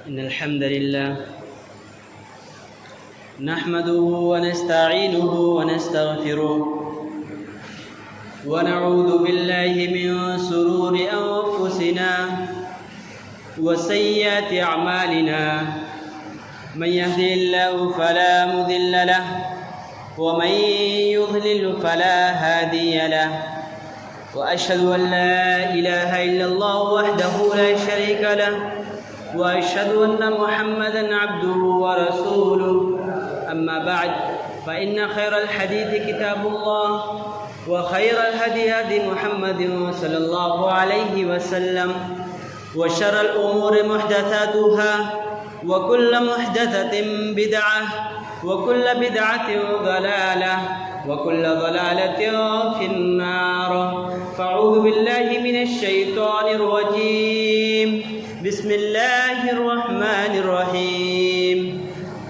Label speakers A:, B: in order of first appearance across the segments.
A: إن الحمد لله نحمده ونستعينه ونستغفره ونعوذ بالله من شرور أنفسنا وسيئات أعمالنا من يهده الله فلا مضل له ومن يضلل فلا هادي له وأشهد أن لا إله إلا الله وحده لا شريك له وأشهد أن محمدًا عبده ورسوله أما بعد فإن خير الحديث كتاب الله وخير الهدي هدي محمد صلى الله عليه وسلم وشر الأمور محدثاتها وكل محدثة بدعة وكل بدعة ضلالة وكل ضلالة في النار فأعوذ بالله من الشيطان الرجيم بسم الله الرحمن الرحيم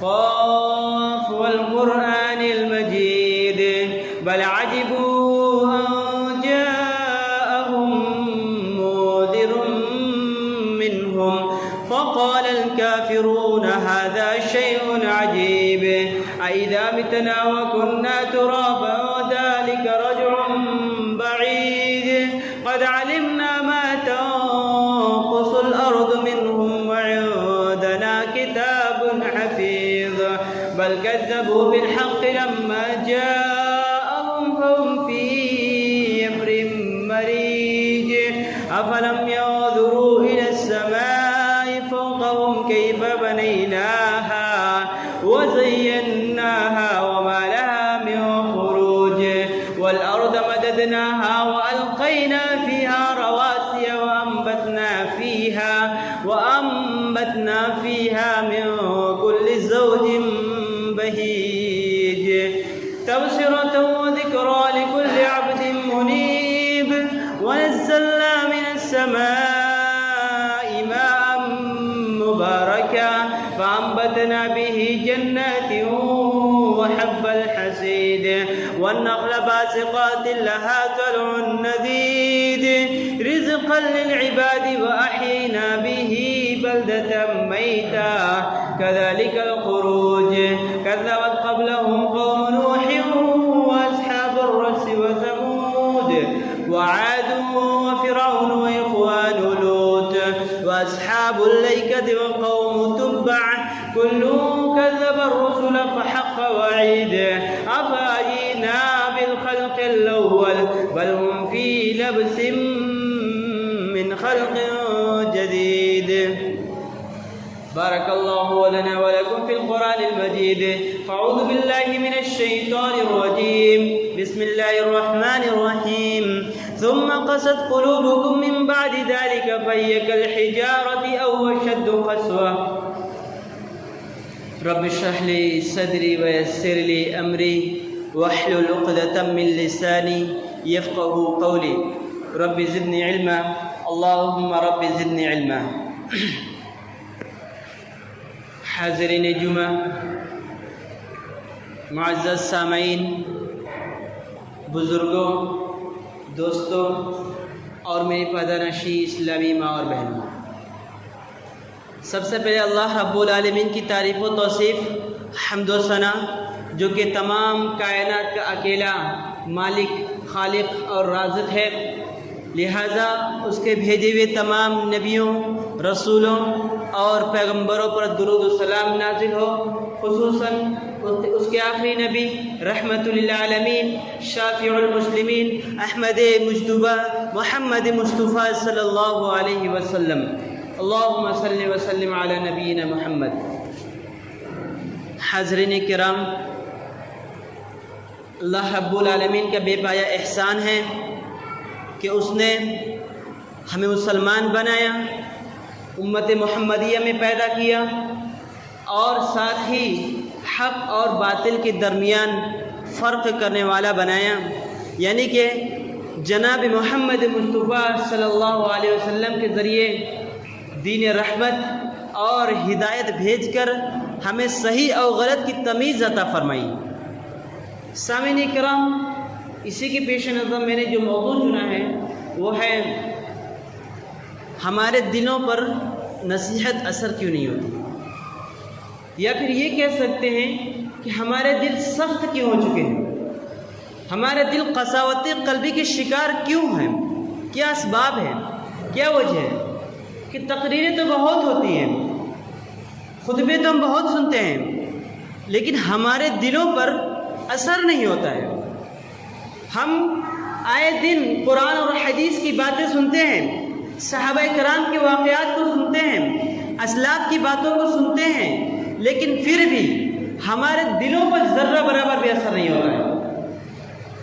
A: قاف والقرآن المجيد بل عجبوا أن جاءهم منذر منهم فقال الكافرون هذا شيء عجيب أإذا متنا وكنا ترابا ذلك رجع بعيد قد علمنا ما تنقص الأرض منهم وعندنا كتاب حفيظ بل كذبوا بالحق لما جاءهم فهم في أمر مريج أفلم ينظروا إلى السماء فوقهم كيف بنيناها وزيناها وما لها من فروج والأرض مددناها وألقينا فيها رواسي وأنبتنا فيها من كل زوج بهيج تبصرة وذكرى لكل عبد منيب ونزلنا من السماء ماء مباركا فأنبتنا به جنات وحب الحسيد والنخل باسقات لها طلع نضيد رزقا للعباد وأحيينا به بلدة ميتا كذلك الخروج كذبت قبلهم قوم نوح وأصحاب الرس وثمود وعاد وفرعون وإخوان لوط وأصحاب الأيكة وقوم تبع كل كذب الرسل فحق وعيد أفأجئنا بالخلق الأول بل هم في لبس من خلق جديد بارك الله لنا ولكم في القرآن المجيد فأعوذ بالله من الشيطان الرجيم بسم الله الرحمن الرحيم ثم قست قلوبكم من بعد ذلك فهي كالحجارة أو أشد قسوة رب اشرح لي صدري ويسر لي أمري واحلل عقدة من لساني يفقه قولي رب زدني علما اللهم رب زدني علما حاضرین جمعہ معزز سامعین بزرگوں دوستوں اور میری پردہ-نشی اسلامی ماں اور بہنوں، سب سے پہلے اللہ رب العالمین کی تعریف و توصیف حمد و ثنا جو کہ تمام کائنات کا اکیلا مالک خالق اور رازق ہے، لہذا اس کے بھیجے ہوئے تمام نبیوں رسولوں اور پیغمبروں پر درود و سلام نازل ہو، خصوصاً اس کے آخری نبی رحمت للعالمین شافع المسلمین احمد مجتبی محمد مصطفیٰ صلی اللہ علیہ وسلم اللہم صلی وسلم علی نبینا محمد۔ حاضرین کرام، اللہ رب العالمین کا بے پایا احسان ہے کہ اس نے ہمیں مسلمان بنایا، امت محمدیہ میں پیدا کیا اور ساتھ ہی حق اور باطل کے درمیان فرق کرنے والا بنایا، یعنی کہ جناب محمد مصطفیٰ صلی اللہ علیہ وسلم کے ذریعے دین رحمت اور ہدایت بھیج کر ہمیں صحیح اور غلط کی تمیز عطا فرمائی۔ سامعین کرام، اسی کے پیش نظر میں نے جو موضوع چنا ہے وہ ہے ہمارے دلوں پر نصیحت اثر کیوں نہیں ہوتی؟ یا پھر یہ کہہ سکتے ہیں کہ ہمارے دل سخت کیوں ہو چکے ہیں، ہمارے دل قساوت قلبی کے شکار کیوں ہیں؟ کیا اسباب ہیں، کیا وجہ ہے؟ کہ تقریریں تو بہت ہوتی ہیں، خطبے تو ہم بہت سنتے ہیں، لیکن ہمارے دلوں پر اثر نہیں ہوتا ہے۔ ہم آئے دن قرآن اور حدیث کی باتیں سنتے ہیں، صحابہ کرام کے واقعات کو سنتے ہیں، اسلاف کی باتوں کو سنتے ہیں، لیکن پھر بھی ہمارے دلوں پر ذرہ برابر بھی اثر نہیں ہو رہا ہے۔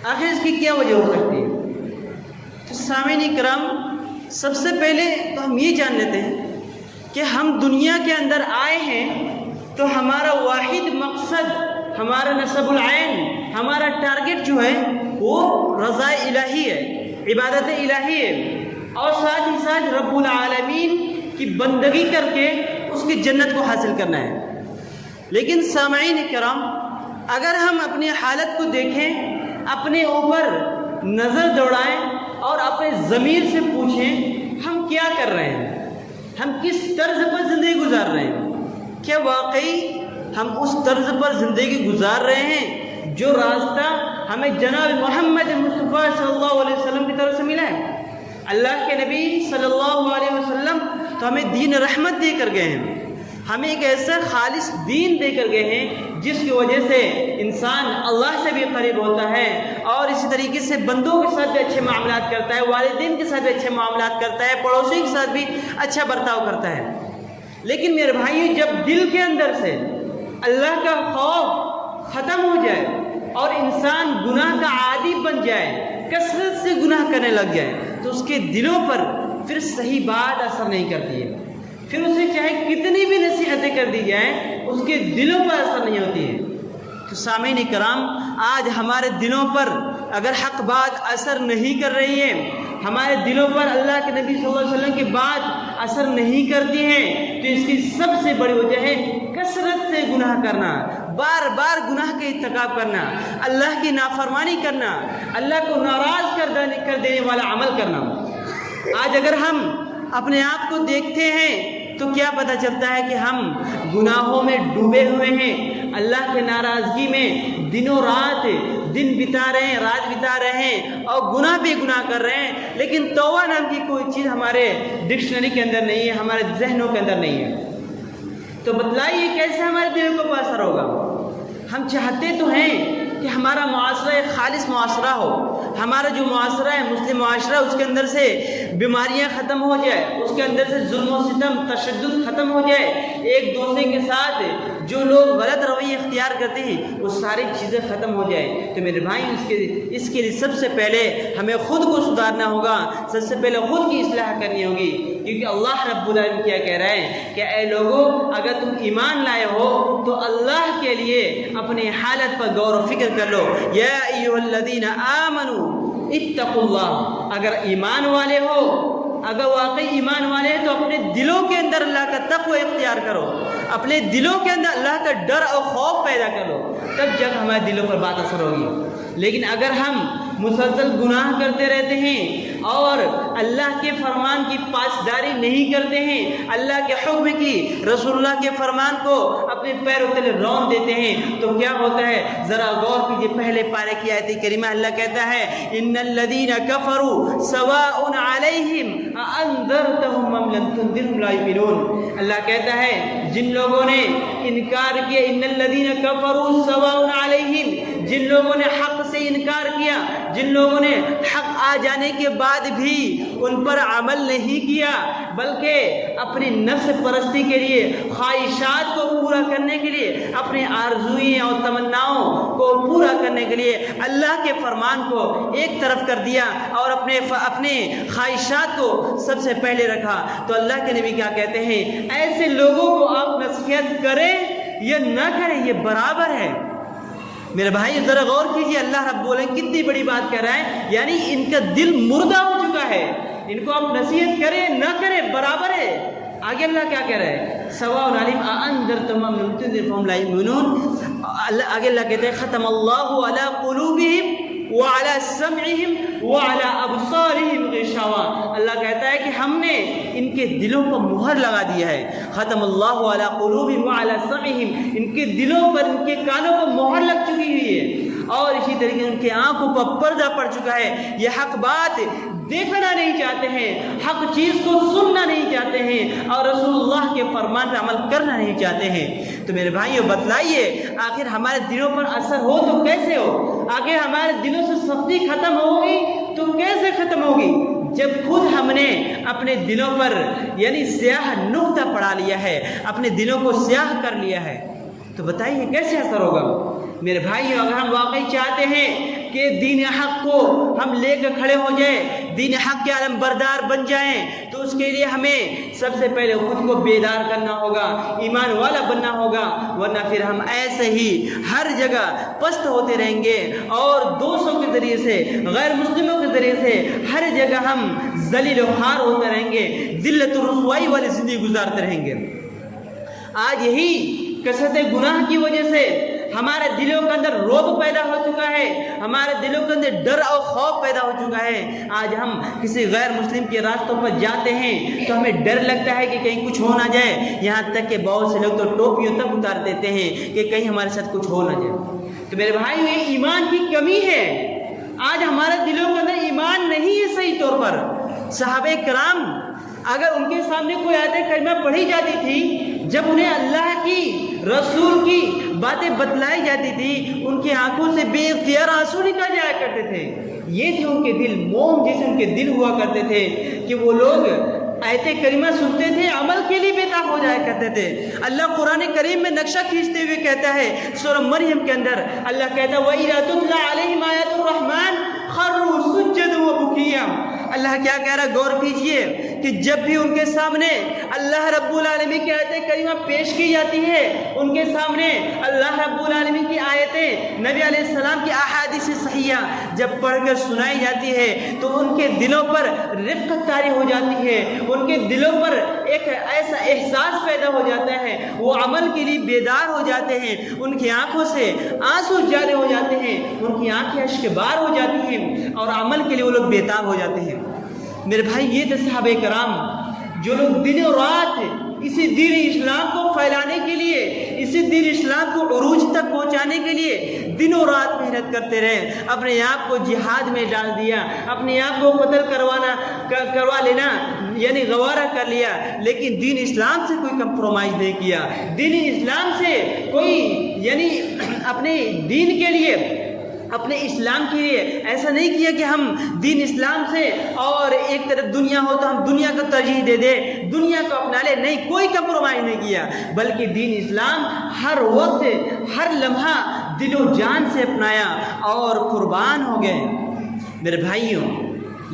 A: آخر اس کی کیا وجہ ہو سکتی ہے؟ تو سامعین کرام، سب سے پہلے تو ہم یہ جان لیتے ہیں کہ ہم دنیا کے اندر آئے ہیں تو ہمارا واحد مقصد، ہمارا نصب العین، ہمارا ٹارگٹ جو ہے وہ رضا الہی ہے، عبادت الہی ہے، اور ساتھ ہی ساتھ رب العالمین کی بندگی کر کے اس کی جنت کو حاصل کرنا ہے۔ لیکن سامعین کرام، اگر ہم اپنی حالت کو دیکھیں، اپنے اوپر نظر دوڑائیں اور اپنے ضمیر سے پوچھیں ہم کیا کر رہے ہیں، ہم کس طرز پر زندگی گزار رہے ہیں؟ کیا واقعی ہم اس طرز پر زندگی گزار رہے ہیں جو راستہ ہمیں جناب محمد مصطفیٰ صلی اللہ علیہ وسلم کی طرف سے ملا ہے؟ اللہ کے نبی صلی اللہ علیہ وسلم تو ہمیں دین رحمت دے کر گئے ہیں، ہمیں ایک ایسا خالص دین دے کر گئے ہیں جس کی وجہ سے انسان اللہ سے بھی قریب ہوتا ہے اور اسی طریقے سے بندوں کے ساتھ بھی اچھے معاملات کرتا ہے، والدین کے ساتھ بھی اچھے معاملات کرتا ہے، پڑوسی کے ساتھ بھی اچھا برتاؤ کرتا ہے۔ لیکن میرے بھائیو، جب دل کے اندر سے اللہ کا خوف ختم ہو جائے اور انسان گناہ کا عادی بن جائے، کثرت سے گناہ کرنے لگ جائے، تو اس کے دلوں پر پھر صحیح بات اثر نہیں کرتی ہے، پھر اسے چاہے کتنی بھی نصیحتیں کر دی جائیں اس کے دلوں پر اثر نہیں ہوتی ہے۔ تو سامعین کرام، آج ہمارے دلوں پر اگر حق بات اثر نہیں کر رہی ہے، ہمارے دلوں پر اللہ کے نبی صلی اللہ علیہ وسلم کی بات اثر نہیں کرتی ہے، تو اس کی سب سے بڑی وجہ ہے کثرت سے گناہ کرنا، بار بار گناہ کا ارتکاب کرنا، اللہ کی نافرمانی کرنا، اللہ کو ناراض کر دینے والا عمل کرنا۔ آج اگر ہم اپنے آپ کو دیکھتے ہیں تو کیا پتہ چلتا ہے کہ ہم گناہوں میں ڈوبے ہوئے ہیں، اللہ کے ناراضگی میں دنوں رات دن بتا رہے ہیں، رات بتا رہے ہیں اور گناہ پہ گناہ کر رہے ہیں، لیکن توبہ نام کی کوئی چیز ہمارے ڈکشنری کے اندر نہیں ہے، ہمارے ذہنوں کے اندر نہیں ہے۔ تو بتلائیے کیسے ہمارے دل کو اثر ہوگا؟ ہم چاہتے تو ہیں کہ ہمارا معاشرہ ایک خالص معاشرہ ہو، ہمارا جو معاشرہ ہے مسلم معاشرہ، اس کے اندر سے بیماریاں ختم ہو جائے، اس کے اندر سے ظلم و ستم تشدد ختم ہو جائے، ایک دوسرے کے ساتھ جو لوگ غلط رویے اختیار کرتے ہیں وہ ساری چیزیں ختم ہو جائے۔ تو میرے بھائی، اس کے لیے سب سے پہلے ہمیں خود کو سدھارنا ہوگا، سب سے پہلے خود کی اصلاح کرنی ہوگی، کیونکہ اللہ رب العالمین کیا کہہ رہے ہیں کہ اے لوگو، اگر تم ایمان لائے ہو تو اللہ کے لیے اپنی حالت پر غور و فکر کر لو۔ یا ایھا الذین آمنوا اتقوا اللہ، اگر ایمان والے ہو، اگر واقعی ایمان والے ہیں تو اپنے دلوں کے اندر اللہ کا تقوی اختیار کرو، اپنے دلوں کے اندر اللہ کا ڈر اور خوف پیدا کرو، تب جب ہمارے دلوں پر بات اثر ہوگی۔ لیکن اگر ہم مسلسل گناہ کرتے رہتے ہیں اور اللہ کے فرمان کی پاسداری نہیں کرتے ہیں، اللہ کے حکم کی، رسول اللہ کے فرمان کو اپنے پیروں تلے رون دیتے ہیں، تو کیا ہوتا ہے؟ ذرا غور کیجیے، پہلے پارے کی آیت کریمہ اللہ کہتا ہے ان الذین کفروا سواء علیہم اانذرتہم ام لم تنذرہم لا یؤمنون۔ اللہ کہتا ہے جن لوگوں نے انکار کیا، ان الذین کفروا سواء علیہم، جن لوگوں نے حق سے انکار کیا، جن لوگوں نے حق آ جانے کے بعد بھی ان پر عمل نہیں کیا، بلکہ اپنی نفس پرستی کے لیے، خواہشات کو پورا کرنے کے لیے، اپنے آرزوئیں اور تمناؤں کو پورا کرنے کے لیے اللہ کے فرمان کو ایک طرف کر دیا اور اپنے خواہشات کو سب سے پہلے رکھا، تو اللہ کے نبی کیا کہتے ہیں؟ ایسے لوگوں کو آپ نصیحت کریں یا نہ کریں، یہ برابر ہے۔ میرے بھائی ذرا غور کیجیے، اللہ رب العالمین کتنی بڑی بات کر رہا ہے، یعنی ان کا دل مردہ ہو چکا ہے، ان کو آپ نصیحت کریں نہ کریں برابر ہے۔ آگے اللہ کیا کہہ رہا ہے؟ سواء علیہم اانذرتہم ام لم تنذرہم لا یؤمنون۔ آگے اللہ کہتے ہیں ختم اللہ علی قلوبہم وعلى سمعهم وعلى ابصارهم غشاوة. اللہ کہتا ہے کہ ہم نے ان کے دلوں پر مہر لگا دیا ہے. ختم اللہ علی قلوبہم وعلی سمعہم، ان کے دلوں پر، ان کے کانوں پر مہر لگ چکی ہوئی ہے، اور اسی طریقے ان کے آنکھوں پر پردہ پڑ چکا ہے. یہ حق بات دیکھنا نہیں چاہتے ہیں، حق چیز کو سننا نہیں چاہتے ہیں، اور رسول اللہ کے فرمان پر عمل کرنا نہیں چاہتے ہیں. تو میرے بھائیوں بتلائیے، آخر ہمارے دلوں پر اثر ہو تو کیسے ہو؟ آخر ہمارے دلوں سے سختی ختم ہوگی تو کیسے ختم ہوگی؟ جب خود ہم نے اپنے دلوں پر یعنی سیاہ نقطہ پڑا لیا ہے، اپنے دلوں کو سیاہ کر لیا ہے، تو بتائیے کیسے اثر ہوگا؟ میرے بھائیوں، اگر ہم واقعی چاہتے ہیں کہ دین حق کو ہم لے کر کھڑے ہو جائیں، دین حق کے علم بردار بن جائیں، تو اس کے لیے ہمیں سب سے پہلے خود کو بیدار کرنا ہوگا، ایمان والا بننا ہوگا، ورنہ پھر ہم ایسے ہی ہر جگہ پست ہوتے رہیں گے، اور دوستوں کے ذریعے سے، غیر مسلموں کے ذریعے سے ہر جگہ ہم ذلیل و خوار ہوتے رہیں گے، ذلت و رسوائی والی زندگی گزارتے رہیں گے. آج یہی کثرت گناہ کی وجہ سے ہمارے دلوں کے اندر رعب پیدا ہو چکا ہے، ہمارے دلوں کے اندر ڈر اور خوف پیدا ہو چکا ہے. آج ہم کسی غیر مسلم کے راستوں پر جاتے ہیں تو ہمیں ڈر لگتا ہے کہ کہیں کچھ ہو نہ جائے، یہاں تک کہ بہت سے لوگ تو ٹوپیوں تک اتار دیتے ہیں کہ کہیں ہمارے ساتھ کچھ ہو نہ جائے. تو میرے بھائی، یہ ایمان کی کمی ہے. آج ہمارے دلوں کے اندر ایمان نہیں ہے صحیح طور پر. صحابہ کرام اگر ان کے سامنے کوئی آیت کریمہ پڑھی جاتی تھی، جب انہیں اللہ کی رسول کی باتیں بتلائی جاتی تھی، ان کی آنکھوں سے بے اختیار آنسو نکل جایا کرتے تھے. یہ تھے ان کے دل، موم جیسے ان کے دل ہوا کرتے تھے کہ وہ لوگ آیت کریمہ سنتے تھے، عمل کے لیے بیتاب ہو جایا کرتے تھے. اللہ قرآن کریم میں نقشہ کھینچتے ہوئے کہتا ہے سورہ مریم کے اندر، اللہ کہتا ہے وَإِذَا تُتْلَى عَلَيْهِمْ آيَاتُ الرَّحْمَنِ خَرُّوا سُجَّدًا وَبُكِيًّا. اللہ کیا کہہ رہا ہے؟ غور کیجئے کہ جب بھی ان کے سامنے اللہ رب العالمین کی آیت کریمہ پیش کی جاتی ہے، ان کے سامنے اللہ رب العالمین کی آیتیں، نبی علیہ السلام کی احادیث صحیحہ جب پڑھ کر سنائی جاتی ہے تو ان کے دلوں پر رفقت طاری ہو جاتی ہے، ان کے دلوں پر ایک ایسا احساس پیدا ہو جاتا ہے، وہ عمل کے لیے بیدار ہو جاتے ہیں، ان کی آنکھوں سے آنسو جاری ہو جاتے ہیں، ان کی آنکھیں اشک بار ہو جاتی ہیں، اور عمل کے لیے وہ لوگ بیتاب ہو جاتے ہیں. میرے بھائی، یہ تھے صحابہ کرام جو لوگ دن و رات اسی دین اسلام کو پھیلانے کے لیے، اسی دین اسلام کو عروج تک پہنچانے کے لیے دن و رات محنت کرتے رہے، اپنے آپ کو جہاد میں ڈال دیا، اپنے آپ کو قتل کروا لینا یعنی گوارا کر لیا، لیکن دین اسلام سے کوئی کمپرومائز نہیں کیا. دین اسلام سے کوئی یعنی اپنے دین کے لیے، اپنے اسلام کے لیے ایسا نہیں کیا کہ ہم دین اسلام سے اور ایک طرف دنیا ہو تو ہم دنیا کو ترجیح دے دیں، دنیا کو اپنا لے. نہیں، کوئی کمپرومائز نہیں کیا، بلکہ دین اسلام ہر وقت ہر لمحہ دل و جان سے اپنایا اور قربان ہو گئے. میرے بھائیوں،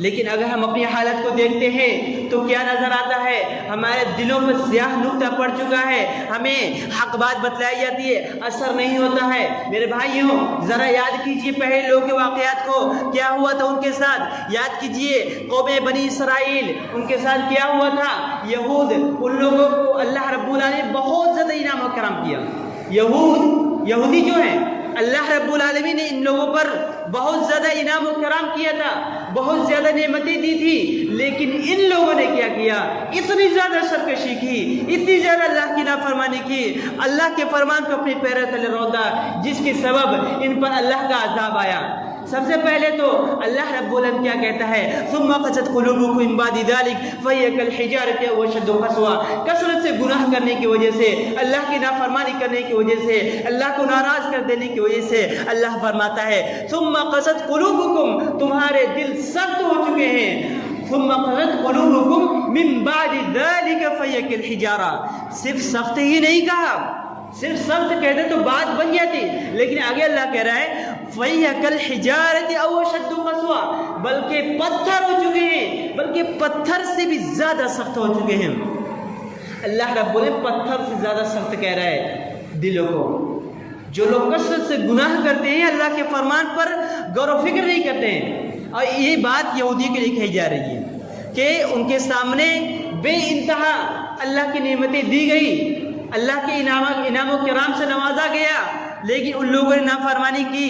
A: لیکن اگر ہم اپنی حالت کو دیکھتے ہیں تو کیا نظر آتا ہے؟ ہمارے دلوں پر سیاہ نقطہ پڑ چکا ہے، ہمیں حق بات بتلائی جاتی ہے، اثر نہیں ہوتا ہے. میرے بھائیوں، ذرا یاد کیجئے پہلے لوگوں کے واقعات کو، کیا ہوا تھا ان کے ساتھ. یاد کیجئے قوم بنی اسرائیل، ان کے ساتھ کیا ہوا تھا. یہود، ان لوگوں کو اللہ رب العالمین نے بہت زیادہ انعام و کرم کیا. یہودی جو ہیں، اللہ رب العالمین نے ان لوگوں پر بہت زیادہ انعام و کرام کیا تھا، بہت زیادہ نعمتیں دی تھی، لیکن ان لوگوں نے کیا کیا؟ اتنی زیادہ سرکشی کی، اتنی زیادہ اللہ کی نافرمانی کی، اللہ کے فرمان کو اپنے پیروں تلے روندا، جس کے سبب ان پر اللہ کا عذاب آیا. سب سے پہلے تو اللہ رب العالمین کیا کہتا ہے؟ ثم قست قلوبكم من بعد ذلك فهي كالحجارة أو أشد قسوة. کثرت سے گناہ کرنے کی وجہ سے، اللہ کی نافرمانی کرنے کی وجہ سے، اللہ کو ناراض کر دینے کی وجہ سے اللہ فرماتا ہے ثم قست قلوبكم، تمہارے دل سخت ہو چکے ہیں. ثم قست قلوبكم من بعد ذلك فهي كالحجارة. صرف سخت ہی نہیں کہا، صرف سخت کہتے تو بات بن جاتی، لیکن آگے اللہ کہہ رہا ہے فَهِيَ كَالْحِجَارَةِ أَوْ أَشَدُّ قَسْوَةً، بلکہ پتھر ہو چکے ہیں، بلکہ پتھر سے بھی زیادہ سخت ہو چکے ہیں. اللہ رب العالمین پتھر سے زیادہ سخت کہہ رہا ہے دلوں کو. جو لوگ کثرت سے گناہ کرتے ہیں، اللہ کے فرمان پر غور و فکر نہیں کرتے ہیں، اور یہ بات یہودی کے لیے کہی جا رہی ہے کہ ان کے سامنے بے انتہا اللہ کی نعمتیں دی گئی، اللہ کے انعام و کرام سے نوازا گیا، لیکن ان لوگوں نے نافرمانی کی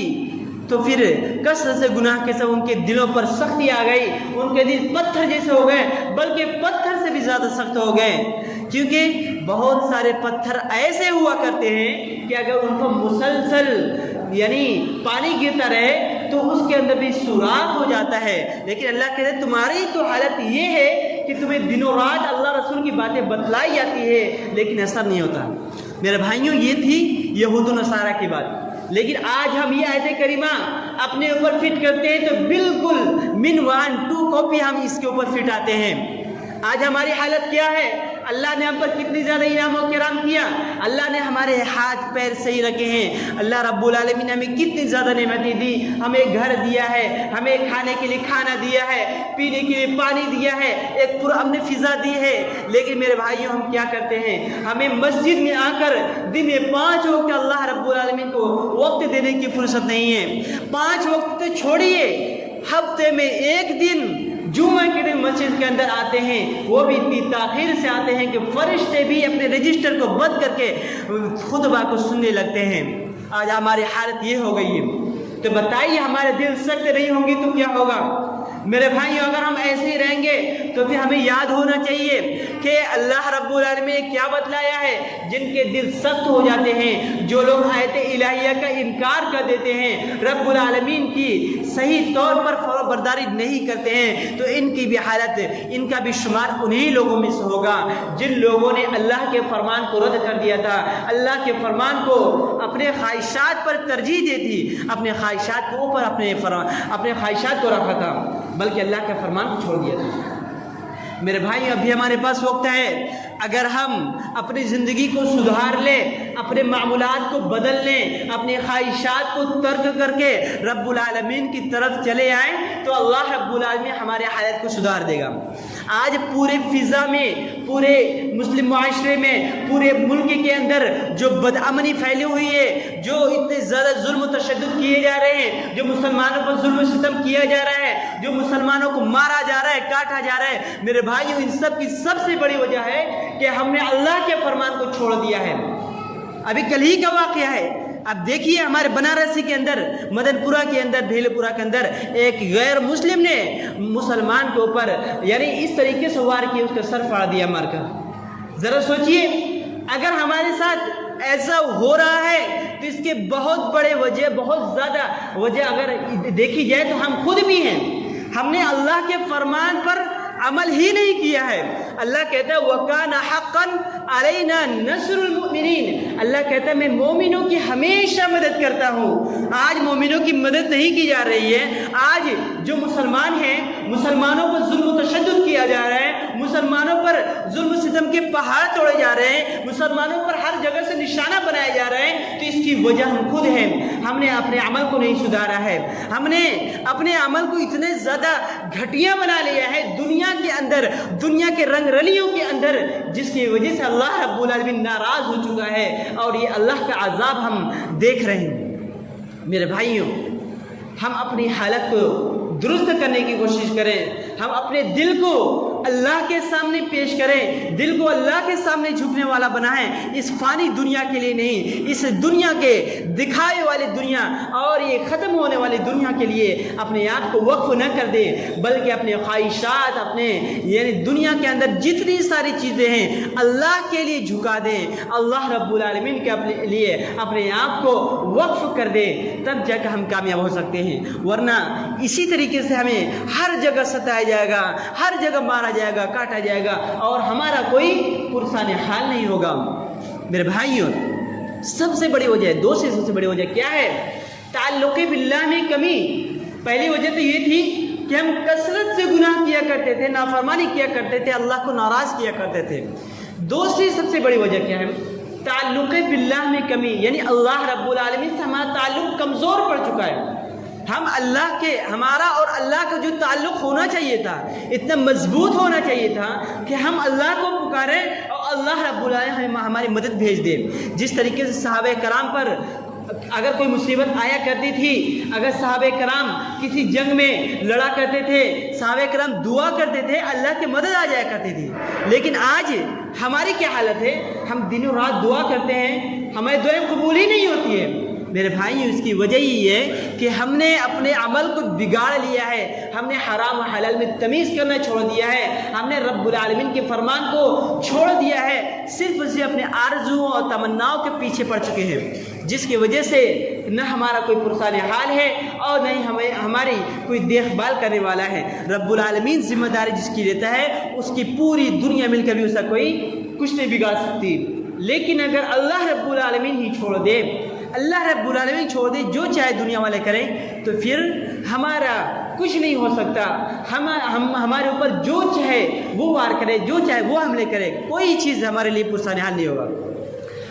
A: تو پھر کثرت سے گناہ کے سب ان کے دلوں پر سختی آ گئی، ان کے دل پتھر جیسے ہو گئے، بلکہ پتھر سے بھی زیادہ سخت ہو گئے، کیونکہ بہت سارے پتھر ایسے ہوا کرتے ہیں کہ اگر ان کو مسلسل یعنی پانی گرتا رہے تو اس کے اندر بھی سوراخ ہو جاتا ہے۔ لیکن اللہ کہتے ہیں تمہاری تو حالت یہ ہے کہ تمہیں دنوں رات اللہ رسول کی باتیں بتلائی جاتی ہے لیکن اثر نہیں ہوتا۔ میرے بھائیوں، یہ تھی یہود و نصارہ کی بات، لیکن آج ہم یہ آیت کریمہ اپنے اوپر فٹ کرتے ہیں تو بالکل من 1-2 کاپی ہم اس کے اوپر فٹ آتے ہیں۔ آج ہماری حالت کیا ہے؟ اللہ نے ہم پر کتنی زیادہ انعام و کرام کیا، اللہ نے ہمارے ہاتھ پیر صحیح رکھے ہیں، اللہ رب العالمین نے ہمیں کتنی زیادہ نعمتیں دی، ہمیں گھر دیا ہے، ہمیں کھانے کے لیے کھانا دیا ہے، پینے کے لیے پانی دیا ہے، ایک پرامن فضا دی ہے۔ لیکن میرے بھائیوں، ہم کیا کرتے ہیں؟ ہمیں مسجد میں آ کر دن میں 5 وقت اللہ رب العالمین کو وقت دینے کی فرصت نہیں ہے۔ 5 وقت تو چھوڑیے، ہفتے میں 1 دن جمعہ کے دن مسجد کے اندر آتے ہیں، وہ بھی اتنی تاخیر سے آتے ہیں کہ فرشتے بھی اپنے رجسٹر کو بند کر کے خطبہ کو سننے لگتے ہیں۔ آج ہماری حالت یہ ہو گئی ہے، تو بتائیے ہمارے دل سخت نہیں ہوں گی تو کیا ہوگا؟ میرے بھائیوں، اگر ہم ایسے ہی رہیں گے تو پھر ہمیں یاد ہونا چاہیے کہ اللہ رب العالمین نے کیا بتلایا ہے۔ جن کے دل سخت ہو جاتے ہیں، جو لوگ آیت الہیہ کا انکار کر دیتے ہیں، رب العالمین کی صحیح طور پر فرمانبرداری نہیں کرتے ہیں، تو ان کی بھی حالت، ان کا بھی شمار انہی لوگوں میں سے ہوگا جن لوگوں نے اللہ کے فرمان کو رد کر دیا تھا، اللہ کے فرمان کو اپنے خواہشات پر ترجیح دی تھی، اپنے خواہشات کے اوپر اپنے خواہشات کو رکھا تھا، بلکہ اللہ کے فرمان کو چھوڑ دیا تھا۔ میرے بھائی، ابھی ہمارے پاس وقت ہے، اگر ہم اپنی زندگی کو سدھار لیں، اپنے معمولات کو بدل لیں، اپنے خواہشات کو ترک کر کے رب العالمین کی طرف چلے آئیں تو اللہ رب العالمین ہمارے حالت کو سدھار دے گا۔ آج پورے فضا میں، پورے مسلم معاشرے میں، پورے ملک کے اندر جو بدامنی پھیلی ہوئی ہے، جو اتنے زیادہ ظلم و تشدد کیے جا رہے ہیں، جو مسلمانوں پر ظلم و ستم کیا جا رہا ہے، جو مسلمانوں کو مارا جا رہا ہے، کاٹا جا رہا ہے، میرے بھائیوں، ان سب کی سب سے بڑی وجہ ہے کہ ہم نے اللہ کے فرمان کو چھوڑ دیا ہے۔ ابھی کل ہی کا واقعہ ہے، اب دیکھیے ہمارے بنارسی کے اندر، مدن پورہ کے اندر، بھیل پورہ کے اندر ایک غیر مسلم نے مسلمان کے اوپر یعنی اس طریقے سے وار کیا، اس کا سر پھاڑ دیا مار کر۔ ذرا سوچئے، اگر ہمارے ساتھ ایسا ہو رہا ہے تو اس کے بہت بڑے وجہ، بہت زیادہ وجہ اگر دیکھی جائے تو ہم خود بھی ہیں۔ ہم نے اللہ کے فرمان پر عمل ہی نہیں کیا ہے۔ اللہ کہتا ہے وَكَانَ حَقًّا عَلَيْنَا نَصْرُ الْمُؤْمِنِينَ، اللہ کہتا ہے میں مومنوں کی ہمیشہ مدد کرتا ہوں۔ آج مومنوں کی مدد نہیں کی جا رہی ہے۔ آج جو مسلمان ہیں، مسلمانوں پر ظلم و تشدد کیا جا رہا ہے، مسلمانوں پر ظلم و ستم کے پہاڑ توڑے جا رہے ہیں، مسلمانوں پر ہر جگہ سے نشانہ بنایا جا رہا ہے، تو اس کی وجہ ہم خود ہیں۔ ہم نے اپنے عمل کو نہیں سدھارا ہے، ہم نے اپنے عمل کو اتنے زیادہ گھٹیا بنا لیا ہے دنیا کے اندر، دنیا کے رنگ رلیوں کے اندر، جس کی وجہ سے اللہ رب العالمین ناراض ہو چکا ہے اور یہ اللہ کا عذاب ہم دیکھ رہے ہیں۔ میرے بھائیوں، ہم اپنی حالت کو درست کرنے کی کوشش کریں، ہم اپنے دل کو اللہ کے سامنے پیش کریں، دل کو اللہ کے سامنے جھکنے والا بنائیں، اس فانی دنیا کے لیے نہیں، اس دنیا کے دکھائے والی دنیا اور یہ ختم ہونے والی دنیا کے لیے اپنے آپ کو وقف نہ کر دیں، بلکہ اپنے خواہشات، اپنے یعنی دنیا کے اندر جتنی ساری چیزیں ہیں اللہ کے لیے جھکا دیں، اللہ رب العالمین کے لیے اپنے آپ کو وقف کر دیں، تب جا کر ہم کامیاب ہو سکتے ہیں۔ ورنہ اسی طریقے سے ہمیں ہر جگہ ستایا جائے گا، ہر جگہ مارا جائے گا، کاٹا جائے گا اور ہمارا کوئی پرسان حال نہیں ہوگا۔ میرے بھائیوں، سب سے بڑی وجہ، سب سے بڑی وجہ کیا ہے؟ تعلق باللہ میں کمی۔ پہلی وجہ تو یہ تھی کہ ہم کثرت سے گناہ کیا کرتے تھے، نافرمانی کیا کرتے تھے، اللہ کو ناراض کیا کرتے تھے۔ دوسری سب سے بڑی وجہ کیا ہے؟ تعلق باللہ میں کمی، یعنی اللہ رب العالمین سے ہمارا تعلق کمزور پڑ چکا ہے۔ ہم اللہ کے، ہمارا اور اللہ کا جو تعلق ہونا چاہیے تھا، اتنا مضبوط ہونا چاہیے تھا کہ ہم اللہ کو پکاریں اور اللہ رب العالمین ہماری مدد بھیج دے۔ جس طریقے سے صحابہ کرام پر اگر کوئی مصیبت آیا کرتی تھی، اگر صحابہ کرام کسی جنگ میں لڑا کرتے تھے، صحابہ کرام دعا کرتے تھے، اللہ کی مدد آ جایا کرتی تھی۔ لیکن آج ہماری کیا حالت ہے؟ ہم دنوں رات دعا کرتے ہیں، ہماری دعائیں قبول ہی نہیں ہوتی ہے۔ میرے بھائی اس کی وجہ یہ ہے کہ ہم نے اپنے عمل کو بگاڑ لیا ہے، ہم نے حرام و حلال میں تمیز کرنا چھوڑ دیا ہے، ہم نے رب العالمین کے فرمان کو چھوڑ دیا ہے، صرف اسے اپنے آرزوؤں اور تمناؤں کے پیچھے پڑ چکے ہیں، جس کی وجہ سے نہ ہمارا کوئی پرسان حال ہے اور نہ ہی ہماری کوئی دیکھ بھال کرنے والا ہے۔ رب العالمین ذمہ داری جس کی لیتا ہے اس کی پوری دنیا مل کر بھی اسے کوئی کچھ نہیں بگاڑ سکتی، لیکن اگر اللہ رب العالمین ہی چھوڑ دے، اللہ رب العالمین چھوڑ دے، جو چاہے دنیا والے کریں، تو پھر ہمارا کچھ نہیں ہو سکتا۔ ہمارے اوپر جو چاہے وہ وار کرے، جو چاہے وہ حملے کرے، کوئی چیز ہمارے لیے پرسان حال نہیں ہوگا۔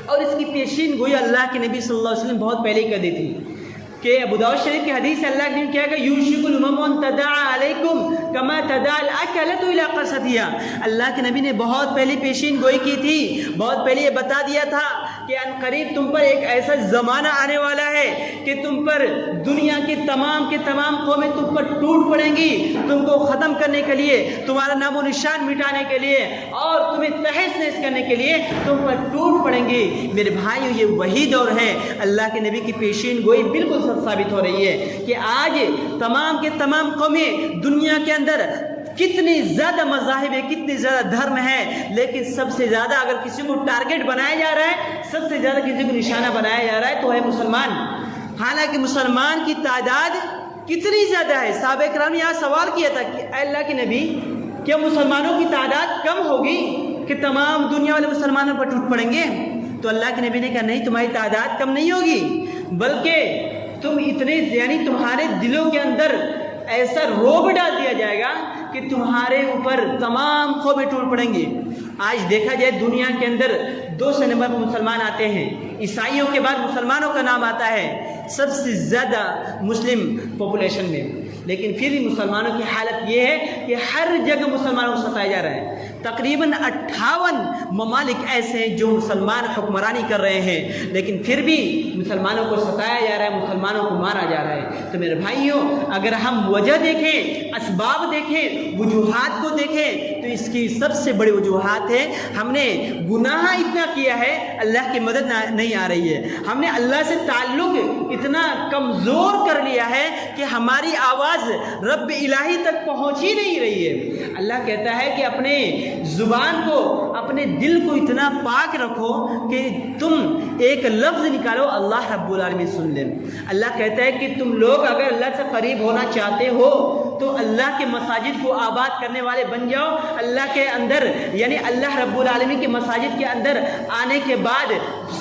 A: اور اس کی پیشین گوئی اللہ کے نبی صلی اللہ علیہ وسلم بہت پہلے کر دی تھی کہ ابو داؤد شریف کی حدیث سے اللہ کے نبی کیا کہ یوشک الامم ان تداعى علیکم کما تداعى الاکلۃ الی قصتها۔ اللہ کے نبی نے بہت پہلے پیشین گوئی کی تھی، بہت پہلے یہ بتا دیا تھا کہ ان قریب تم پر ایک ایسا زمانہ آنے والا ہے کہ تم پر دنیا کی تمام قومیں تم پر ٹوٹ پڑیں گی، تم کو ختم کرنے کے لیے، تمہارا نام و نشان مٹانے کے لیے اور تمہیں تہس نہس کرنے کے لیے تم پر ٹوٹ پڑیں گی۔ میرے بھائیو یہ وہی دور ہے، اللہ کے نبی کی پیشین گوئی بالکل ثابت ہو رہی ہے کہ آج تمام کے تمام قومیں دنیا کے اندر کتنی زیادہ مذاہب ہے، کتنی زیادہ دھرم ہے، لیکن سب سے زیادہ اگر کسی کو ٹارگٹ بنایا جا رہا ہے، سب سے زیادہ کسی کو نشانہ بنایا جا رہا ہے تو ہے مسلمان۔ حالانکہ مسلمان کی تعداد کتنی زیادہ ہے۔ صحابہ کرام نے یہاں سوال کیا تھا کہ اے اللہ کے نبی، کیا مسلمانوں کی تعداد کم ہوگی کہ تمام دنیا والے مسلمانوں پر ٹوٹ پڑیں گے؟ تو اللہ کے نبی نے کہا نہیں، تمہاری تعداد کم نہیں ہوگی، بلکہ تم اتنے یعنی تمہارے دلوں کے اندر ایسا روب ڈال دیا جائے گا کہ تمہارے اوپر تمام قومیں ٹوٹ پڑیں گی۔ آج دیکھا جائے دنیا کے اندر 200 نمبر پر مسلمان آتے ہیں، عیسائیوں کے بعد مسلمانوں کا نام آتا ہے سب سے زیادہ مسلم پاپولیشن میں، لیکن پھر بھی مسلمانوں کی حالت یہ ہے کہ ہر جگہ مسلمانوں کو ستایا جا رہا ہے۔ تقریباً 58 ممالک ایسے ہیں جو مسلمان حکمرانی کر رہے ہیں، لیکن پھر بھی مسلمانوں کو ستایا جا رہا ہے، مسلمانوں کو مارا جا رہا ہے۔ تو میرے بھائیوں، اگر ہم وجہ دیکھیں، اسباب دیکھیں، وجوہات کو دیکھیں، تو اس کی سب سے بڑی وجوہات ہے ہم نے گناہ اتنا کیا ہے، اللہ کی مدد نہیں آ رہی ہے، ہم نے اللہ سے تعلق اتنا کمزور کر لیا ہے کہ ہماری آواز رب الہی تک پہنچ ہی نہیں رہی ہے۔ اللہ کہتا ہے کہ اپنے زبان کو، اپنے دل کو اتنا پاک رکھو کہ تم ایک لفظ نکالو اللہ رب العالمین سن لیں۔ اللہ کہتا ہے کہ تم لوگ اگر اللہ سے قریب ہونا چاہتے ہو تو اللہ کے مساجد کو آباد کرنے والے بن جاؤ۔ اللہ کے اندر یعنی اللہ رب العالمین کے مساجد کے اندر آنے کے بعد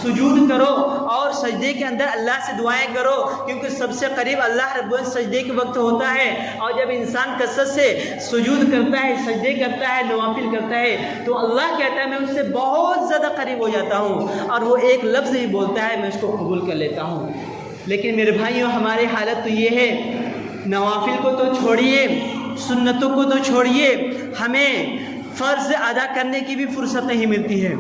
A: سجود کرو اور سجدے کے اندر اللہ سے دعائیں کرو، کیونکہ سب سے قریب اللہ رب العالمین سجدے کے وقت ہوتا ہے، اور جب انسان کثرت سے سجود کرتا ہے، سجدے کرتا ہے، نوافل کرتا ہے، تو اللہ کہتا ہے میں اس سے بہت زیادہ قریب ہو جاتا ہوں، اور وہ ایک لفظ ہی بولتا ہے میں اس کو قبول کر لیتا ہوں۔ لیکن میرے بھائیوں، ہماری حالت تو یہ ہے، نوافل کو تو چھوڑیے، سنتوں کو تو چھوڑیے، ہمیں فرض ادا کرنے کی بھی فرصت نہیں ملتی ہے،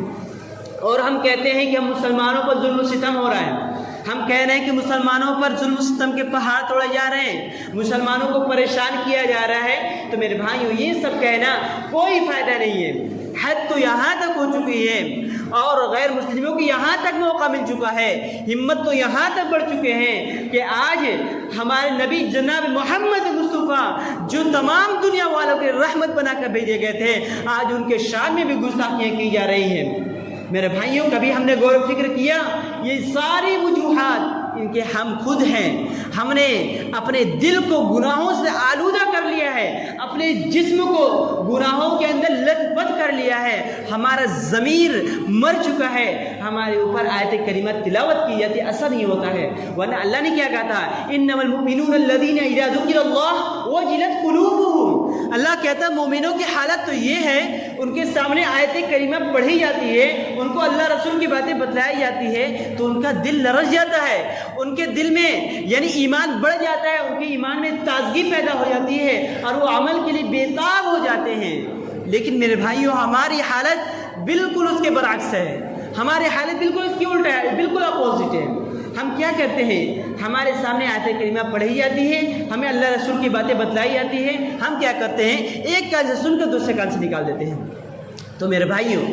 A: اور ہم کہتے ہیں کہ ہم مسلمانوں پر ظلم و ستم ہو رہا ہے، ہم کہہ رہے ہیں کہ مسلمانوں پر ظلم و ستم کے پہاڑ توڑے جا رہے ہیں، مسلمانوں کو پریشان کیا جا رہا ہے۔ تو میرے بھائیوں، یہ سب کہنا کوئی فائدہ نہیں ہے۔ حد تو یہاں تک ہو چکی ہے اور غیر مسلموں کو یہاں تک موقع مل چکا ہے، ہمت تو یہاں تک بڑھ چکے ہیں کہ آج ہمارے نبی جناب محمد مصطفیٰ جو تمام دنیا والوں کے رحمت بنا کر بھیجے گئے تھے، آج ان کے شان میں بھی گستاخیاں کی جا رہی ہیں۔ میرے بھائیوں، کبھی ہم نے غور و فکر کیا یہ ساری وجوہات ان کے ہم خود ہیں۔ ہم نے اپنے دل کو گناہوں سے آلودہ کر لیا ہے، اپنے جسم کو گناہوں کے اندر لت پت کر لیا ہے، ہمارا ضمیر مر چکا ہے، ہمارے اوپر آیت کریمہ تلاوت کی جاتی اثر نہیں ہوتا ہے۔ ورنہ اللہ نے کیا کہا تھا، انما المؤمنون الذین اذا ذکر اللہ وجلت قلوبهم۔ اللہ کہتا ہے مومنوں کی حالت تو یہ ہے، ان کے سامنے آیت کریمہ پڑھی جاتی ہے، ان کو اللہ رسول کی باتیں بتلائی جاتی ہے تو ان کا دل لرز جاتا ہے، ان کے دل میں یعنی ایمان بڑھ جاتا ہے، ان کے ایمان میں تازگی پیدا ہو جاتی ہے اور وہ عمل کے لیے بےتاب ہو جاتے ہیں۔ لیکن میرے بھائیوں، ہماری حالت بالکل اس کے برعکس ہے، ہماری حالت بالکل اس کی الٹا ہے، بالکل اپوزٹ ہے۔ ہم کیا کرتے ہیں، ہمارے سامنے آیت کریمہ پڑھی جاتی ہے، ہمیں اللہ رسول کی باتیں بتلائی جاتی ہیں، ہم کیا کرتے ہیں، ایک کان سے سن کر دوسرے کان سے نکال دیتے ہیں۔ تو میرے بھائیوں،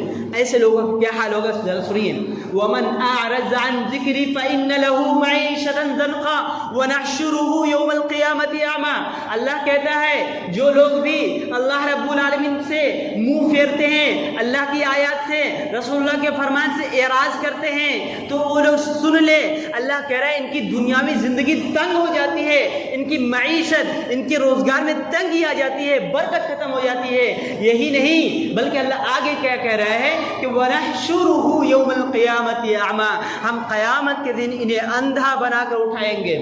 A: ایسے لوگوں کا کیا حال ہوگا ذرا سنیے. وَمَنْ أَعْرَضَ عَنْ ذِكْرِي فَإِنَّ لَهُ مَعِيشَةً ضَنْكًا وَنَحْشُرُهُ يَوْمَ الْقِيَامَةِ أَعْمَىٰ. اللہ کہتا ہے جو لوگ بھی اللہ رب العالمین سے منہ پھیرتے ہیں, اللہ کی آیات سے, رسول اللہ کے فرمان سے اعراض کرتے ہیں, تو وہ لوگ سن لے. اللہ کہہ رہا ہے ان کی دنیاوی زندگی تنگ ہو جاتی ہے, ان کی معیشت, ان کے روزگار میں تنگی آ جاتی ہے, برکت ختم ہو جاتی ہے. یہی نہیں بلکہ اللہ آگے کیا کہہ رہا ہے کہ وَنَحْشُرُهُ يَوْمَ الْقِيَامَةِ أَعْمَىٰ, ہم قیامت کے دن انہیں اندھا بنا کر اٹھائیں گے.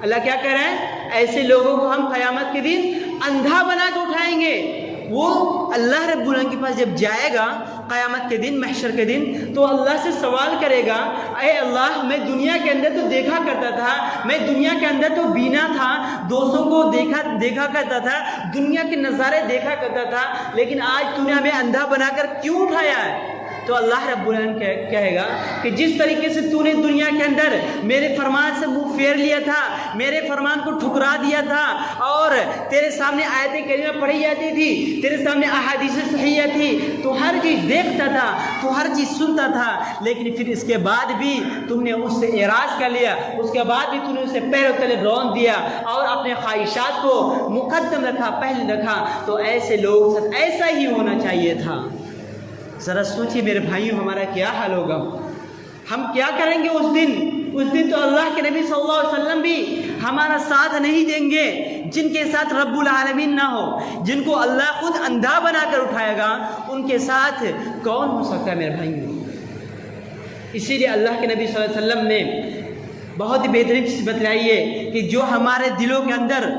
A: اللہ کیا کہہ رہا ہے, ایسے لوگوں کو ہم قیامت کے دن اندھا بنا کے اٹھائیں گے. وہ اللہ رب العالمین کے پاس جب جائے گا قیامت کے دن, محشر کے دن, تو اللہ سے سوال کرے گا, اے اللہ میں دنیا کے اندر تو دیکھا کرتا تھا, میں دنیا کے اندر تو بینا تھا, دوستوں کو دیکھا کرتا تھا, دنیا کے نظارے دیکھا کرتا تھا, لیکن آج تو نے ہمیں اندھا بنا کر کیوں اٹھایا ہے؟ تو اللہ رب العالمین کہے گا کہ جس طریقے سے تو نے دنیا کے اندر میرے فرمان سے منہ پھیر لیا تھا, میرے فرمان کو ٹھکرا دیا تھا, اور تیرے سامنے آیتیں کریمہ پڑھی جاتی تھی, تیرے سامنے احادیث صحیحہ تھی, تو ہر چیز دیکھتا تھا, تو ہر چیز سنتا تھا, لیکن پھر اس کے بعد بھی تم نے اس سے اعراض کر لیا, اس کے بعد بھی تم نے اسے پیروں تلے رون دیا اور اپنے خواہشات کو مقدم رکھا, پہلے رکھا. تو ایسے لوگوں کے ساتھ ایسا ہی ہونا چاہیے تھا. ذرا سوچیے میرے بھائیوں, ہمارا کیا حال ہوگا, ہم کیا کریں گے اس دن. اس دن تو اللہ کے نبی صلی اللہ علیہ وسلم بھی ہمارا ساتھ نہیں دیں گے. جن کے ساتھ رب العالمین نہ ہو, جن کو اللہ خود اندھا بنا کر اٹھائے گا, ان کے ساتھ کون ہو سکتا ہے میرے بھائیوں. اسی لیے اللہ کے نبی صلی اللہ علیہ وسلم نے بہت ہی بہترین چیز بتلائی ہے کہ جو ہمارے دلوں کے اندر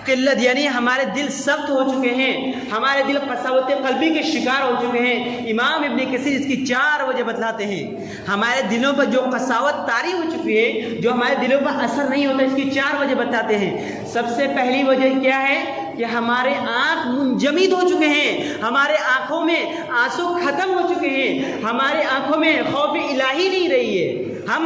A: قلت, یعنی ہمارے دل سخت ہو چکے ہیں, ہمارے دل قساوت قلبی کے شکار ہو چکے ہیں. امام ابن کثیر اس کی 4 وجہ بتلاتے ہیں. ہمارے دلوں پر جو قساوت طاری ہو چکی ہے, جو ہمارے دلوں پر اثر نہیں ہوتا, اس کی 4 وجہ بتاتے ہیں. سب سے پہلی وجہ کیا ہے کہ ہمارے آنکھ منجمد ہو چکے ہیں, ہمارے آنکھوں میں آنسو ختم ہو چکے ہیں, ہمارے آنکھوں میں خوف الہی نہیں رہی ہے. ہم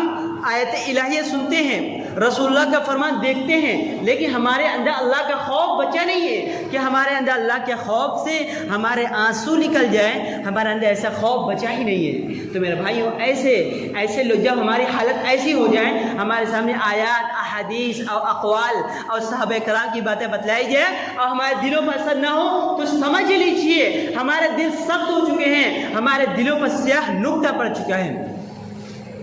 A: آیت الہیہ سنتے ہیں, رسول اللہ کا فرمان دیکھتے ہیں, لیکن ہمارے اندر اللہ کا خوف بچا نہیں ہے کہ ہمارے اندر اللہ کے خوف سے ہمارے آنسو نکل جائے. ہمارے اندر ایسا خوف بچا ہی نہیں ہے. تو میرے بھائیوں, ایسے لوگ جب ہماری حالت ایسی ہو جائے, ہمارے سامنے آیات, احادیث اور اقوال اور صحابہ کرام کی باتیں بتلائی جائے اور ہمارے دلوں پر اثر نہ ہو, تو سمجھ لیجیے ہمارے دل سخت ہو چکے ہیں, ہمارے دلوں پر سیاہ نقطہ پڑ چکا ہے.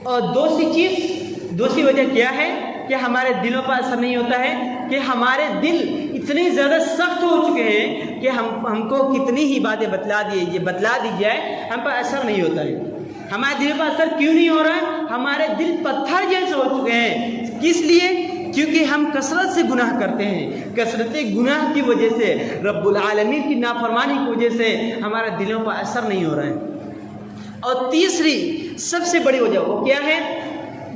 A: اور دوسری وجہ کیا ہے کہ ہمارے دلوں پر اثر نہیں ہوتا ہے کہ ہمارے دل اتنے زیادہ سخت ہو چکے ہیں کہ ہم کو کتنی ہی باتیں بتلا دی جائے, ہم پر اثر نہیں ہوتا ہے. ہمارے دل پر اثر کیوں نہیں ہو رہا ہے؟ ہمارے دل پتھر جیسے ہو چکے ہیں. کس لیے؟ کیونکہ ہم کثرت سے گناہ کرتے ہیں. کثرت گناہ کی وجہ سے, رب العالمین کی نافرمانی کی وجہ سے ہمارے دلوں پر اثر نہیں ہو رہا ہے. اور تیسری سب سے بڑی وجہ وہ کیا ہے,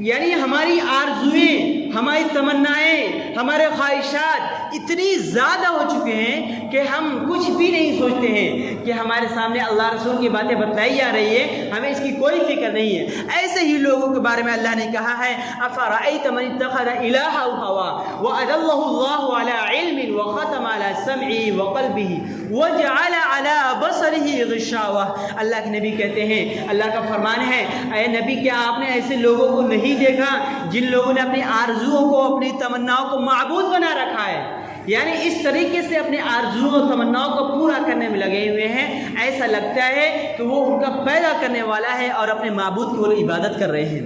A: یعنی ہماری آرزوئیں, ہماری تمنائیں, ہمارے خواہشات اتنی زیادہ ہو چکے ہیں کہ ہم کچھ بھی نہیں سوچتے ہیں کہ ہمارے سامنے اللہ رسول کی باتیں بتلائی جا رہی ہے, ہمیں اس کی کوئی فکر نہیں ہے. ایسے ہی لوگوں کے بارے میں اللہ نے کہا ہے, افرأیت من اتخذ الہہ ہوا وأضلہ اللہ علی علم وختم علی سمعہ وقلبہ وجعل علی بصرہ غشاوہ. اللہ کے نبی کہتے ہیں, اللہ کا فرمان ہے, اے نبی کیا آپ نے ایسے لوگوں کو نہیں دیکھا جن لوگوں نے اپنی آرزوؤں کو, اپنی تمناؤں کو معبود بنا رکھا ہے, یعنی اس طریقے سے اپنے آرزوؤں اور تمناؤں کو پورا کرنے میں لگے ہوئے ہیں, ایسا لگتا ہے کہ وہ ان کا پیدا کرنے والا ہے اور اپنے معبود کی وہ عبادت کر رہے ہیں.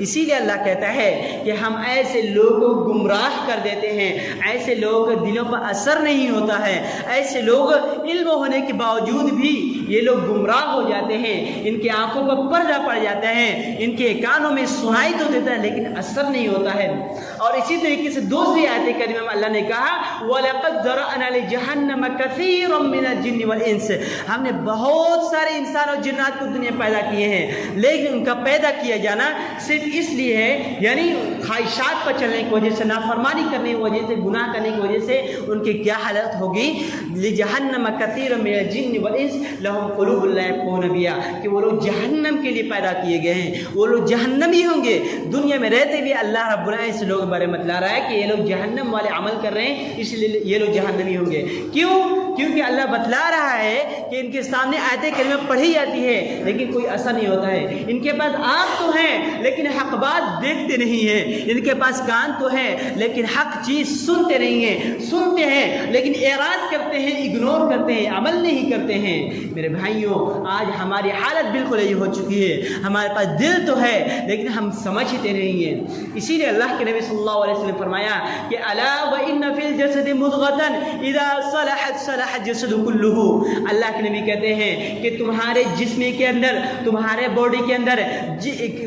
A: اسی لیے اللہ کہتا ہے کہ ہم ایسے لوگوں کو گمراہ کر دیتے ہیں, ایسے لوگوں کے دلوں پر اثر نہیں ہوتا ہے, ایسے لوگ علم ہونے کے باوجود بھی یہ لوگ گمراہ ہو جاتے ہیں, ان کی آنکھوں پر پردہ پڑ جاتا ہے, ان کے کانوں میں سنائی تو دیتا ہے لیکن اثر نہیں ہوتا ہے. اور اسی طریقے سے دوسری آیت کریمہ میں اللہ نے کہا وَلَقَدْ ذَرَأْنَا لِجَهَنَّمَ كَثِيرًا مِّنَ الْجِنِّ وَالْإِنسِ, ہم نے بہت سارے انسان اور جنات کو دنیا پیدا کیے ہیں, لیکن ان کا پیدا کیا جانا صرف اس لیے ہے, یعنی خواہشات پر چلنے کی وجہ سے, نافرمانی کرنے کی وجہ سے, گناہ کرنے کی وجہ سے ان کی کیا حالت ہوگی. لِجَهَنَّمَ كَثِيرًا مِّنَ الْجِنِّ وَالْإِنسِ لَهُمْ قُلُوبٌ لَّا يَفْقَهُونَ بِهَا, کہ وہ لوگ جہنم کے لیے پیدا کیے گئے ہیں, وہ لوگ جہنمی ہوں گے. دنیا میں رہتے ہوئے اللہ رب العالمین اس لوگوں کے بارے میں بتلا رہا ہے کہ یہ لوگ جہنم والے عمل کر رہے ہیں, اس لیے یہ لوگ جہنمی ہوں گے. کیوں؟ کیونکہ اللہ بتلا رہا ہے کہ ان کے سامنے آیت کریمہ پڑھی جاتی ہے لیکن کوئی اثر نہیں ہوتا ہے. ان کے پاس آنکھ تو ہیں لیکن حق بات دیکھتے نہیں ہیں. ان کے پاس کان تو ہے لیکن حق چیز سنتے نہیں ہیں. سنتے ہیں لیکن اعراض کرتے ہیں, اگنور کرتے ہیں, عمل نہیں کرتے ہیں. میرے بھائیوں, آج ہماری حالت بالکل یہی ہو چکی ہے. ہمارے پاس دل تو ہے لیکن ہم سمجھتے نہیں ہیں. اسی لیے اللہ کے نبی صلی اللہ علیہ وسلم نے فرمایا کہ الا وان فی الجسد مضغة اذا صلحت صلح الجسد كله. اللہ کے نبی کہتے ہیں کہ تمہارے جسم کے اندر, تمہارے باڈی کے اندر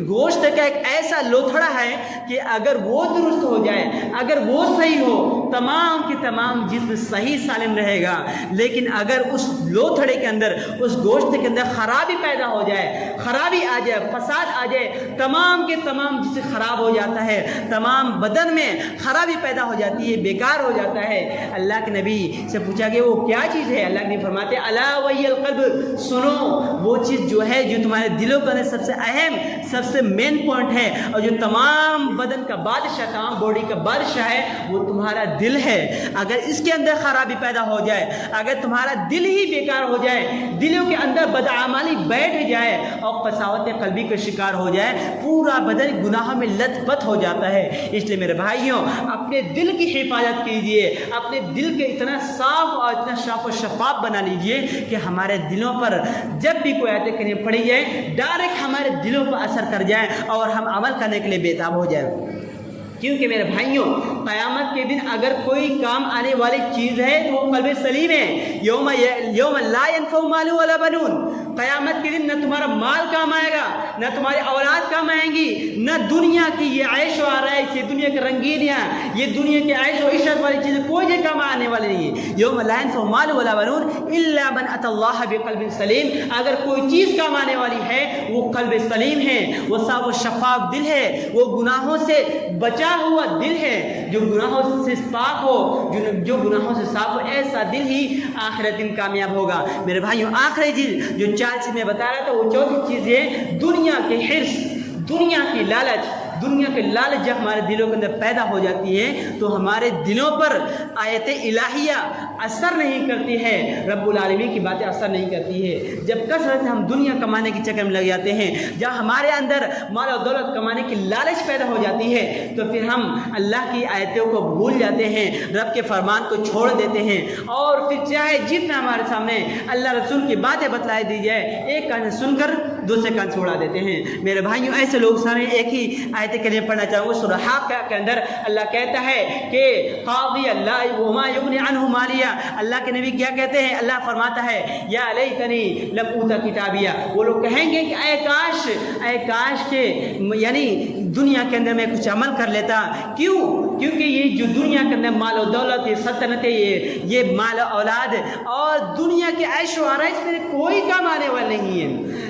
A: گوشت کا ایک ایسا لوتھڑا ہے کہ اگر وہ درست ہو جائے, اگر وہ صحیح ہو, تمام کے تمام جسم صحیح سالم رہے گا. لیکن اگر اس لوتھڑے کے اندر, اس گوشت کے اندر خرابی پیدا ہو جائے, خرابی آ جائے, فساد آ جائے, تمام کے تمام جسم خراب ہو جاتا ہے, تمام بدن میں خرابی پیدا ہو جاتی ہے, بیکار ہو جاتا ہے. اللہ کے نبی سے پوچھا کہ وہ کیا چیز ہے؟ اللہ کے نبی فرماتے الا وہی القلب, سنو وہ چیز جو ہے جو تمہارے دلوں کا سب سے اہم, سب سے مین پوائنٹ ہے, اور جو تمام بدن کا بادشاہ, تمام باڈی کا بادشاہ ہے, وہ تمہارا دل ہے. اگر اس کے اندر خرابی پیدا ہو جائے, اگر تمہارا دل ہی بیکار ہو جائے, دلوں کے اندر بدعمالی بیٹھ جائے اور قساوت قلبی کا شکار ہو جائے, پورا بدن گناہوں میں لت پت ہو جاتا ہے. اس لیے میرے بھائیوں, اپنے دل کی حفاظت کیجیے, اپنے دل کے اتنا صاف اور اتنا شاف و شفاف بنا لیجیے کہ ہمارے دلوں پر جب بھی کوئی آیت کریمہ پڑھی جائے ڈائریکٹ ہمارے دلوں پر اثر کر جائے اور ہم عمل کرنے کے لیے بےتاب ہو جائیں. کیونکہ میرے بھائیوں, قیامت کے دن اگر کوئی کام آنے والی چیز ہے تو وہ قلب سلیم ہے. یوم لا ينفع مال ولا بنون. قیامت کے دن نہ تمہارا مال کام آئے گا, نہ تمہاری اولاد کام آئیں گی, نہ دنیا کی یہ عیش و آرائش, یہ دنیا کی رنگینیاں, یہ دنیا کی عیش و عشرت والی چیزیں کوئی جگہ کام آنے والی نہیں ہے. یوم لا ينفع مال ولا بنون الا من اتى الله بقلب سلیم. اگر کوئی چیز کام آنے والی ہے وہ قلب سلیم ہے, وہ صاف و شفاف دل ہے, وہ گناہوں سے بچا ہوا دل ہے, جو گناہوں سے پاک ہو, جو گناہوں سے صاف ہو, ایسا دل ہی آخرت دن کامیاب ہوگا. میرے بھائیوں, آخری چیز جو 4 چیز میں بتا رہا تھا, وہ چوتھی چیز ہے دنیا کے حرص, دنیا کی لالچ. دنیا کے لالچ جب ہمارے دلوں کے اندر پیدا ہو جاتی ہے تو ہمارے دلوں پر آیت الہیہ اثر نہیں کرتی ہے, رب العالمین کی باتیں اثر نہیں کرتی ہے. جب کثرت سے ہم دنیا کمانے کے چکر میں لگ جاتے ہیں, جب ہمارے اندر مال و دولت کمانے کی لالچ پیدا ہو جاتی ہے, تو پھر ہم اللہ کی آیتوں کو بھول جاتے ہیں, رب کے فرمان کو چھوڑ دیتے ہیں, اور پھر چاہے جتنا ہمارے سامنے اللہ رسول کی باتیں بتلائی دی جائے, ایک کان سن کر دوسرے کان چھوڑا دیتے ہیں. میرے بھائیوں, ایسے لوگ سامنے ایک ہی آیت کریمہ پڑھنا چاہوں گا. سورہ حاقہ کے اندر اللہ کہتا ہے کہ قاضی اللہ وما یغنی عنہ مالیہ. اللہ کے نبی کیا کہتے ہیں؟ اللہ فرماتا ہے یا لیتنی لم اوت کتابیہ. وہ لوگ کہیں گے کہ اے کاش کہ یعنی دنیا کے اندر میں کچھ عمل کر لیتا. کیوں؟ کیونکہ یہ جو دنیا کے اندر مال و دولت, یہ سلطنتیں, یہ مال و اولاد اور دنیا کے عیش و آرائش میں کوئی کام آنے والا نہیں ہے.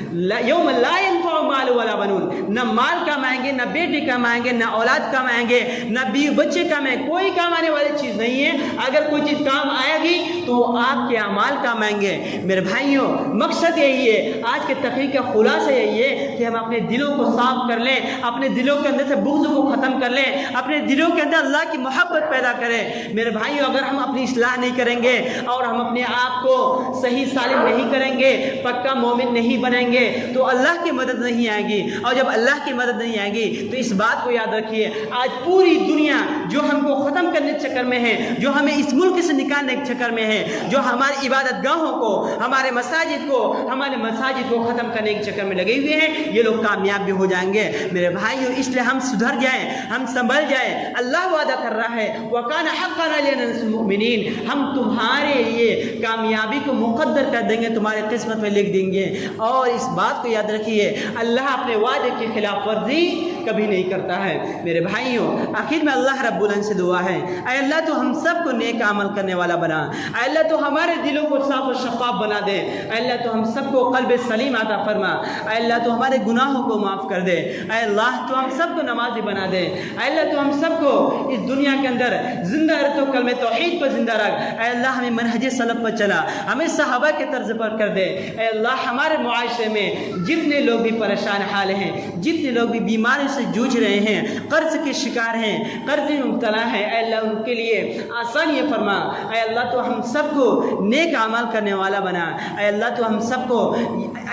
A: یوم لا ينفع مال ولا بنون. نہ مال کام آئیں گے, نہ بیٹے کام آئیں گے, نہ اولاد کام آئیں گے, نہ بیوی بچے کام آئیں گے, کوئی کام آنے والی چیز نہیں ہے. اگر کوئی چیز کام آئے گی تو آپ کے اعمال کام آئیں گے. میرے بھائیوں, مقصد یہی ہے, آج کے تقریر کا خلاصہ یہی ہے کہ ہم اپنے دلوں کو صاف کر لیں, اپنے دلوں کے اندر سے بغض کو ختم کر لیں, اپنے دلوں کے اندر اللہ کی محبت پیدا کریں. میرے بھائیوں, اگر ہم اپنی اصلاح نہیں کریں گے اور ہم اپنے آپ کو صحیح سالم نہیں کریں گے, پکا مومن نہیں بنیں گے, تو اللہ کی مدد نہیں آئے گی. اور جب اللہ کی مدد نہیں آئے گی تو اس بات کو یاد رکھیے, آج پوری دنیا جو ہم کو ختم کرنے کے چکر میں ہے, جو ہمیں اس ملک سے نکالنے کے چکر میں ہے, جو ہماری عبادت گاہوں کو, ہمارے مساجد کو ختم کرنے کے چکر میں لگے ہوئے ہیں, یہ لوگ کامیاب بھی ہو جائیں گے. میرے بھائیوں, اس لیے ہم سدھر جائیں, ہم سنبھل جائیں. اللہ وعدہ کر رہا ہے وَكَانَ حَقًّا عَلَيْنَا نَصْرُ الْمُؤْمِنِينَ. ہم تمہارے لیے کامیابی کو مقدر کر دیں گے, تمہارے قسمت میں لکھ دیں گے. اور اس بات کو یاد رکھیے, اللہ اپنے وعدے کی خلاف ورزی کبھی نہیں کرتا ہے. میرے بھائیوں, آخر میں اللہ رب العالمین سے دعا ہے, اے اللہ تو ہم سب کو نیک عمل کرنے والا بنا, اے اللہ تو ہمارے دلوں کو صاف و شفاف بنا دے, اے اللہ تو ہم سب کو قلب سلیم عطا فرما, اے اللہ تو ہمارے ہمارے گناہوں کو معاف کر دے۔ اے اللہ تو ہم سب کو نمازی بنا دے۔ اے اللہ تو ہم سب کو اس دنیا کے اندر زندہ رکھ، تو کلمہ توحید پر زندہ رکھ۔ اے اللہ ہمیں منہج سلف پر چلا، ہمیں صحابہ کے طرز پر کر دے۔ اے اللہ ہمارے معاشرے میں جتنے لوگ بھی پریشان حال ہیں، جتنے لوگ بھی بیماری سے جوجھ رہے ہیں، قرض کے شکار ہیں، قرض میں مبتلا ہیں، اے اللہ ان کے لیے آسانی فرما۔ اے اللہ تو ہم سب کو نیک اعمال کرنے والا بنا۔ اے اللہ تو ہم سب کو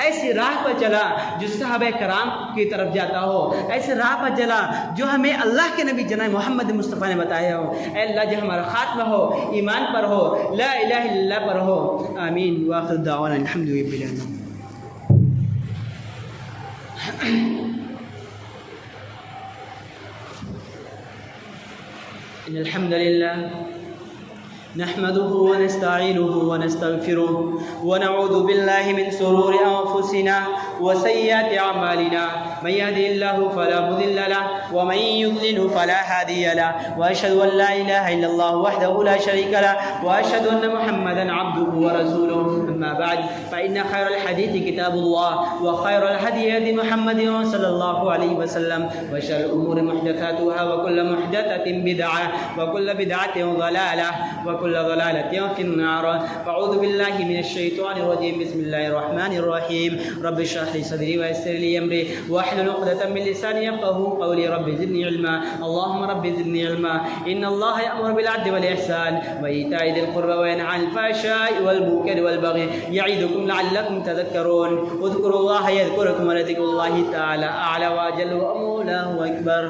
A: ایسی راہ پر چلا جو صحابہ کرام کی طرف جاتا ہو، ایسے راہ پر چلا جو ہمیں اللہ کے نبی جناب محمد مصطفیٰ نے بتایا ہو۔ اے اللہ جو ہمارا خاتمہ ہو ایمان پر ہو، لا الہ الا اللہ پر ہو۔ آمین وآخر دعوانا الحمد للہ۔ إن الحمد لله نحمده ونستعينه ونستغفره ونعوذ بالله من شرور أنفسنا وسيئات أعمالنا، من يهده الله فلا مضل له ومن يضلل فلا هادي له، وأشهد أن لا إله إلا الله وحده لا شريك له، وأشهد أن محمدا عبده ورسوله. أما بعد فإن خير الحديث كتاب الله، وخير الهدي هدي محمد صلى الله عليه وسلم، وشر الأمور محدثاتها، وكل محدثة بدعة، وكل بدعة ضلالة، وكل ضلالة في النار. فأعوذ بالله من الشيطان الرجيم. بسم الله الرحمن الرحيم. رب اشرح لي صدري ويسر لي أمري واحلل عقدة من لساني يفقهوا قولي. رب زدني علما. اللهم رب زدني علما. إن الله يأمر بالعدل والإحسان وإيتاء ذي القربى وينهى عن الفحشاء والمنكر والبغي يعظكم لعلكم تذكرون. اذكروا الله يذكركم ولذكر الله تعالى أعلى وأجل وأولى وأكبر.